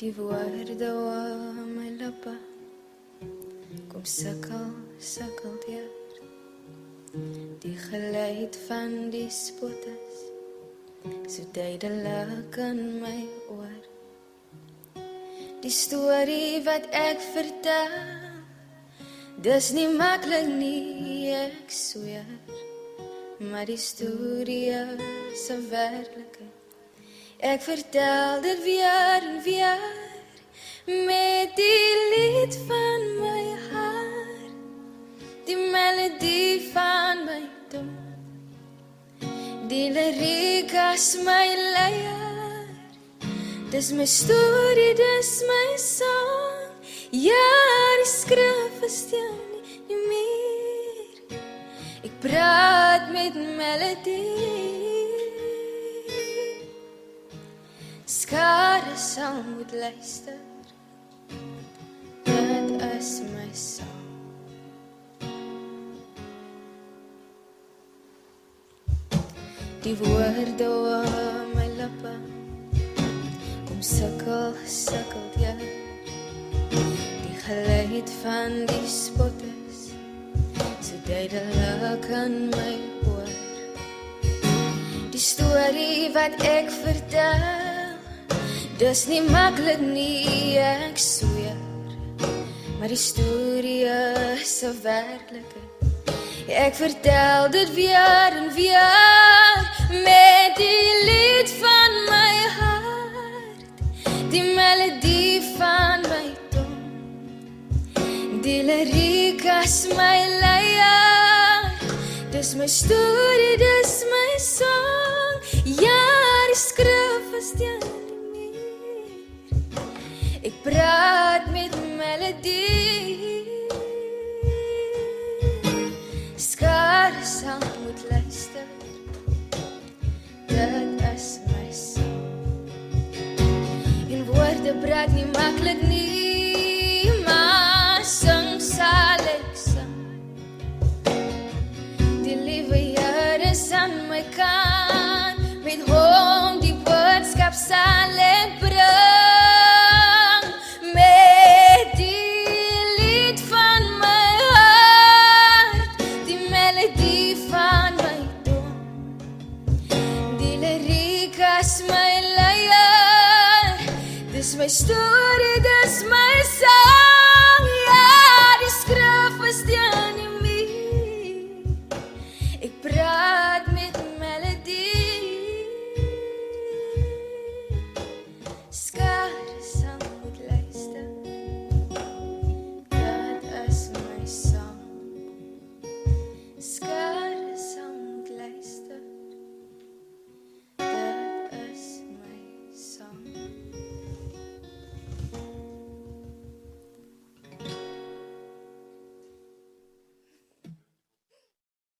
Die woorde op my lippe kom sukkel deur. Die geluid van die spotters so duidelik in my oor. Die storie wat ek vertel, dis nie maklik nie, ek sweer. Maar die storie is 'n werklikheid. Ek vertel dit weer en weer, met die lied van my hart, die melodie van my tong, die liriek as my leier. Dis my storie, dis my song, ja, die skrif is teen die muur. Ek praat met melodie, skare sal moet luister, dit is my song. Die woorde op my lippe kom sukkel deur. Die geluid van die spotters so duidelik in my oor. Die storie wat ek vertel, dis nie maklik nie, ek sweer. Maar die storie is 'n werklikheid. Ek vertel dit weer en weer, met die lied van my hart, die melodie van my tong, die liriek as my leier. Dis my storie, dis my song, ja, die skrif is teen die muur. Ek praat met melodie, skare sal moet luister, dit is my song. En woorde praat nie maklik nie, maar sing sal ek sing. Die liewe Here is aan my kant, met hom die boodskap sal ek bring. Met die lied van my hart, die melodie van my tong, die liriek as my leier. Dis my storie, dis my song, ja, die skrif is teen die muur. Ek praat met melodie,